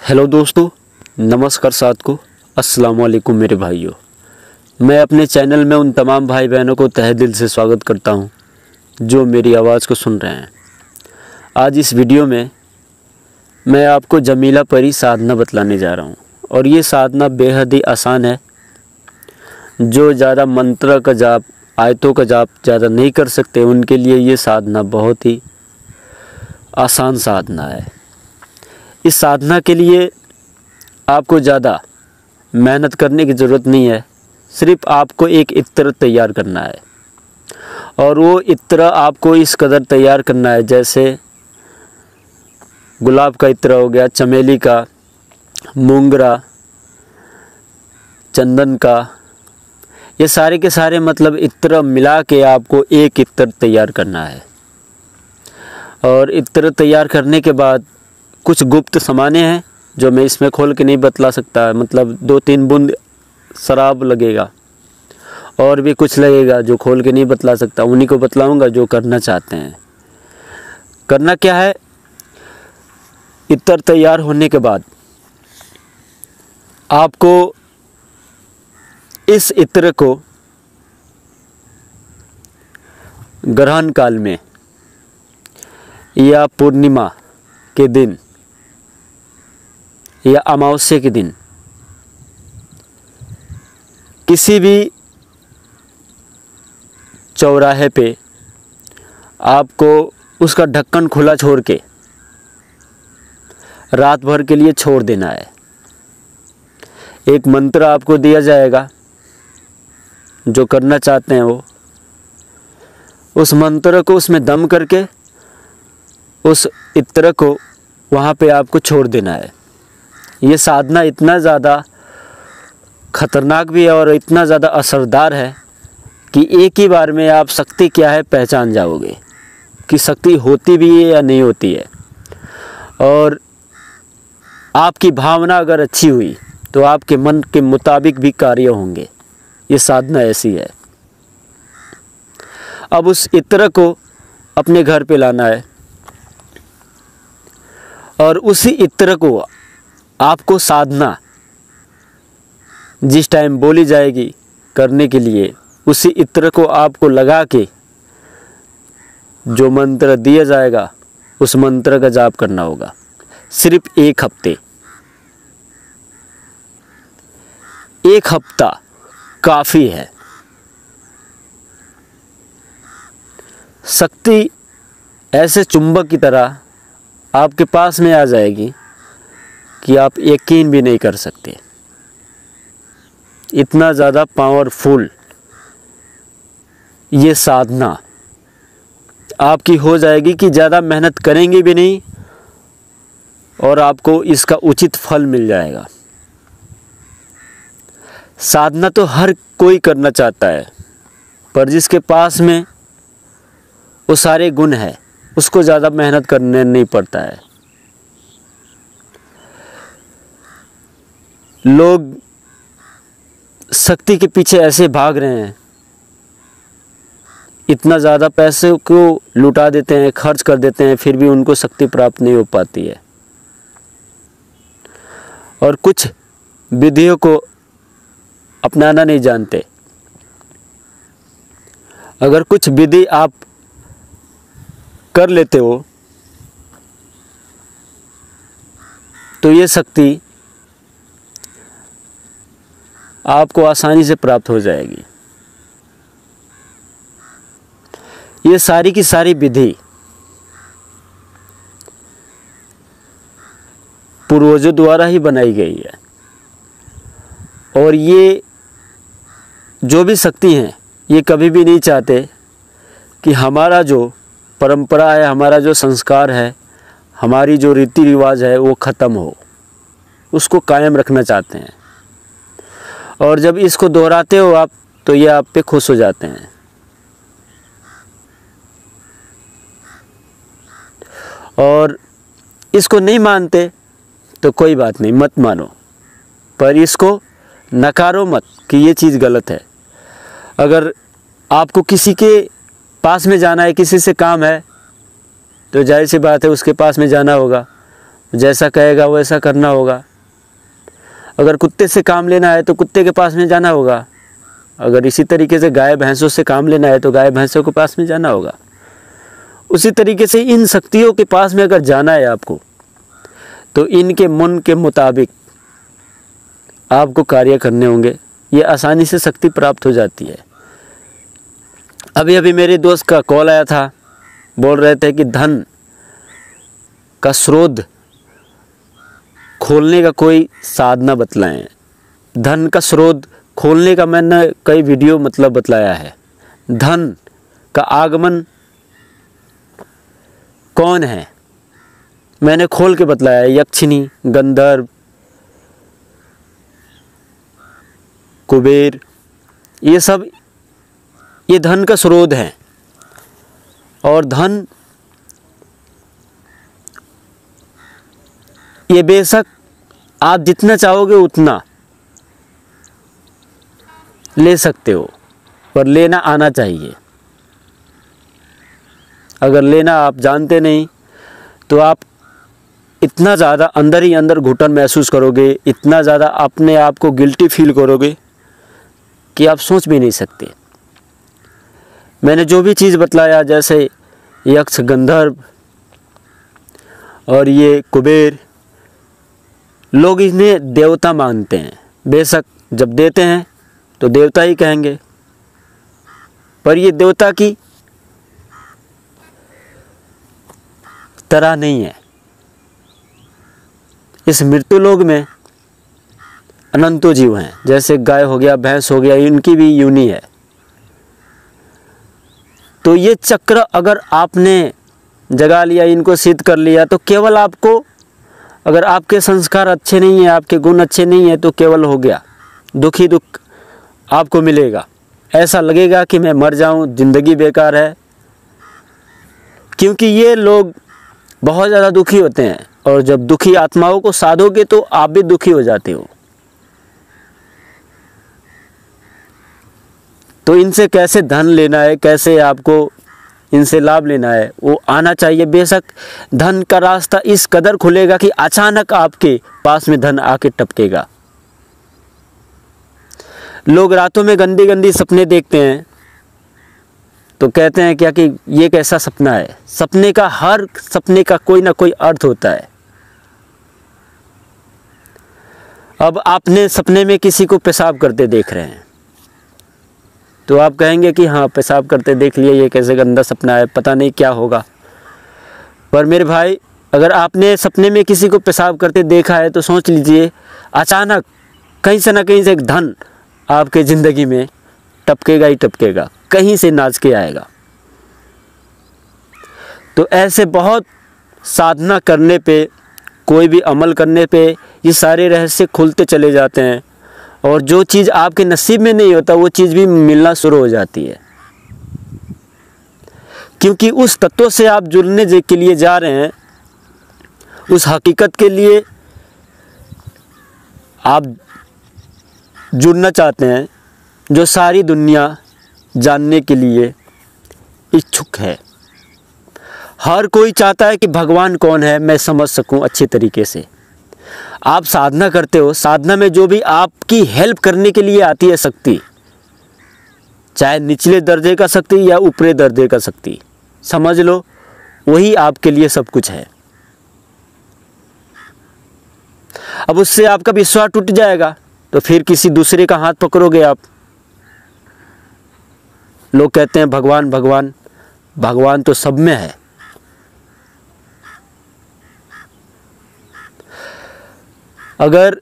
Hello दोस्तों, नमस्कार साथ को, अस्सलाम वालेकुम मेरे भाइयों। मैं अपने चैनल में उन तमाम भाई बहनों को तहे दिल से स्वागत करता हूं जो मेरी आवाज़ को सुन रहे हैं। आज इस वीडियो में मैं आपको जमीला परी साधना बतलाने जा रहा हूं और ये साधना बेहद ही आसान है। जो ज़्यादा मंत्र का जाप, आयतों का जाप ज़्यादा नहीं कर सकते उनके लिए ये साधना बहुत ही आसान साधना है। इस साधना के लिए आपको ज़्यादा मेहनत करने की ज़रूरत नहीं है। सिर्फ आपको एक इत्र तैयार करना है और वो इत्र आपको इस कदर तैयार करना है, जैसे गुलाब का इत्र हो गया, चमेली का, मोंगरा, चंदन का, ये सारे के सारे मतलब इत्र मिला के आपको एक इत्र तैयार करना है। और इत्र तैयार करने के बाद कुछ गुप्त सामाने हैं जो मैं इसमें खोल के नहीं बतला सकता। मतलब 2-3 बूंद शराब लगेगा और भी कुछ लगेगा जो खोल के नहीं बतला सकता। उन्हीं को बतलाऊंगा जो करना चाहते हैं। करना क्या है, इत्र तैयार होने के बाद आपको इस इत्र को ग्रहण काल में या पूर्णिमा के दिन या अमावस्या के दिन किसी भी चौराहे पे आपको उसका ढक्कन खुला छोड़ के रात भर के लिए छोड़ देना है। एक मंत्र आपको दिया जाएगा, जो करना चाहते हैं वो उस मंत्र को उसमें दम करके उस इत्र को वहाँ पे आपको छोड़ देना है। ये साधना इतना ज़्यादा खतरनाक भी है और इतना ज़्यादा असरदार है कि एक ही बार में आप शक्ति क्या है पहचान जाओगे कि शक्ति होती भी है या नहीं होती है। और आपकी भावना अगर अच्छी हुई तो आपके मन के मुताबिक भी कार्य होंगे। ये साधना ऐसी है। अब उस इत्र को अपने घर पे लाना है और उसी इत्र को आपको साधना जिस टाइम बोली जाएगी करने के लिए, उसी इत्र को आपको लगा के जो मंत्र दिया जाएगा उस मंत्र का जाप करना होगा। सिर्फ 1 हफ्ते, 1 हफ्ता काफ़ी है। शक्ति ऐसे चुंबक की तरह आपके पास में आ जाएगी कि आप यकीन भी नहीं कर सकते। इतना ज़्यादा पावरफुल ये साधना आपकी हो जाएगी कि ज़्यादा मेहनत करेंगे भी नहीं और आपको इसका उचित फल मिल जाएगा। साधना तो हर कोई करना चाहता है, पर जिसके पास में वो सारे गुण है उसको ज़्यादा मेहनत करने नहीं पड़ता है। लोग शक्ति के पीछे ऐसे भाग रहे हैं, इतना ज़्यादा पैसे को लुटा देते हैं, खर्च कर देते हैं, फिर भी उनको शक्ति प्राप्त नहीं हो पाती है। और कुछ विधियों को अपनाना नहीं जानते। अगर कुछ विधि आप कर लेते हो तो ये शक्ति आपको आसानी से प्राप्त हो जाएगी। ये सारी की सारी विधि पूर्वजों द्वारा ही बनाई गई है और ये जो भी शक्ति हैं ये कभी भी नहीं चाहते कि हमारा जो परंपरा है, हमारा जो संस्कार है, हमारी जो रीति रिवाज है वो ख़त्म हो, उसको कायम रखना चाहते हैं। और जब इसको दोहराते हो आप तो ये आप पे खुश हो जाते हैं। और इसको नहीं मानते तो कोई बात नहीं, मत मानो, पर इसको नकारो मत कि ये चीज़ गलत है। अगर आपको किसी के पास में जाना है, किसी से काम है, तो जाहिर सी बात है उसके पास में जाना होगा। जैसा कहेगा वैसा करना होगा। अगर कुत्ते से काम लेना है तो कुत्ते के पास में जाना होगा। अगर इसी तरीके से गाय भैंसों से काम लेना है तो गाय भैंसों के पास में जाना होगा। उसी तरीके से इन शक्तियों के पास में अगर जाना है आपको, तो इनके मन के मुताबिक आपको कार्य करने होंगे। ये आसानी से शक्ति प्राप्त हो जाती है। अभी अभी मेरे दोस्त का कॉल आया था, बोल रहे थे कि धन का स्रोत खोलने का कोई साधना बतलाएं। धन का स्रोत खोलने का मैंने कई वीडियो बतलाया है। धन का आगमन कौन है मैंने खोल के बतलाया है। यक्षिणी, गंधर्व, कुबेर, ये सब ये धन का स्रोत है। और धन ये बेशक आप जितना चाहोगे उतना ले सकते हो, पर लेना आना चाहिए। अगर लेना आप जानते नहीं तो आप इतना ज़्यादा अंदर ही अंदर घुटन महसूस करोगे, इतना ज़्यादा अपने आप को गिल्टी फील करोगे कि आप सोच भी नहीं सकते। मैंने जो भी चीज़ बतलाया, जैसे यक्ष, गंधर्व और ये कुबेर, लोग इन्हें देवता मानते हैं। बेशक जब देते हैं तो देवता ही कहेंगे, पर ये देवता की तरह नहीं है। इस मृत्यु लोक में अनंतों जीव हैं। जैसे गाय हो गया, भैंस हो गया, इनकी भी यूनि है। तो ये चक्र अगर आपने जगा लिया, इनको सिद्ध कर लिया, तो केवल आपको, अगर आपके संस्कार अच्छे नहीं हैं, आपके गुण अच्छे नहीं हैं, तो केवल हो गया, दुख ही दुख आपको मिलेगा। ऐसा लगेगा कि मैं मर जाऊं, ज़िंदगी बेकार है। क्योंकि ये लोग बहुत ज़्यादा दुखी होते हैं, और जब दुखी आत्माओं को साधोगे तो आप भी दुखी हो जाते हो। तो इनसे कैसे धन लेना है, कैसे आपको इनसे लाभ लेना है, वो आना चाहिए। बेशक धन का रास्ता इस कदर खुलेगा कि अचानक आपके पास में धन आके टपकेगा। लोग रातों में गंदी गंदी सपने देखते हैं तो कहते हैं क्या कि ये कैसा सपना है। सपने का, हर सपने का कोई ना कोई अर्थ होता है। अब आपने सपने में किसी को पेशाब करते देख रहे हैं तो आप कहेंगे कि हाँ, पेशाब करते देख लिए, ये कैसे गंदा सपना है, पता नहीं क्या होगा। पर मेरे भाई, अगर आपने सपने में किसी को पेशाब करते देखा है तो सोच लीजिए, अचानक कहीं से ना कहीं से एक धन आपके ज़िंदगी में टपकेगा ही टपकेगा, कहीं से नाच के आएगा। तो ऐसे बहुत साधना करने पे, कोई भी अमल करने पे ये सारे रहस्य खुलते चले जाते हैं, और जो चीज़ आपके नसीब में नहीं होता वो चीज़ भी मिलना शुरू हो जाती है। क्योंकि उस तत्व से आप जुड़ने के लिए जा रहे हैं, उस हकीकत के लिए आप जुड़ना चाहते हैं, जो सारी दुनिया जानने के लिए इच्छुक है। हर कोई चाहता है कि भगवान कौन है मैं समझ सकूं अच्छे तरीके से। आप साधना करते हो, साधना में जो भी आपकी हेल्प करने के लिए आती है शक्ति, चाहे निचले दर्जे का शक्ति या ऊपरी दर्जे का शक्ति, समझ लो वही आपके लिए सब कुछ है। अब उससे आपका विश्वास टूट जाएगा तो फिर किसी दूसरे का हाथ पकड़ोगे आप। लोग कहते हैं भगवान भगवान, भगवान तो सब में है। अगर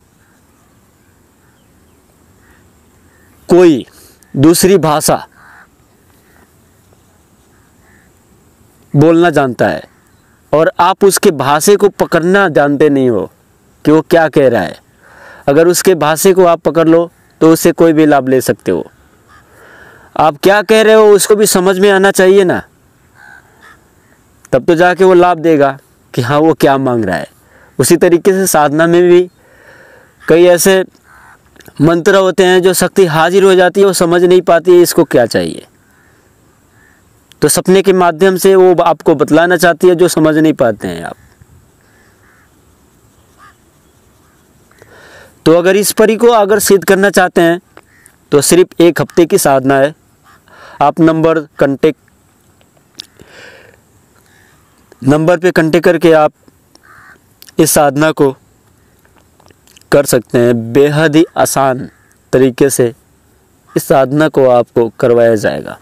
कोई दूसरी भाषा बोलना जानता है और आप उसके भाषा को पकड़ना जानते नहीं हो कि वो क्या कह रहा है, अगर उसके भाषा को आप पकड़ लो तो उससे कोई भी लाभ ले सकते हो। आप क्या कह रहे हो उसको भी समझ में आना चाहिए ना, तब तो जाके वो लाभ देगा कि हाँ वो क्या मांग रहा है। उसी तरीके से साधना में भी कई ऐसे मंत्र होते हैं जो शक्ति हाजिर हो जाती है, वो समझ नहीं पाती है इसको क्या चाहिए, तो सपने के माध्यम से वो आपको बतलाना चाहती है जो समझ नहीं पाते हैं आप। तो अगर इस परी को अगर सिद्ध करना चाहते हैं तो सिर्फ 1 हफ्ते की साधना है। आप नंबर पे कांटेक्ट करके आप इस साधना को कर सकते हैं। बेहद ही आसान तरीके से इस साधना को आपको करवाया जाएगा।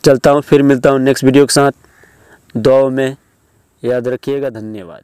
चलता हूँ, फिर मिलता हूँ नेक्स्ट वीडियो के साथ। दुआओं में याद रखिएगा। धन्यवाद।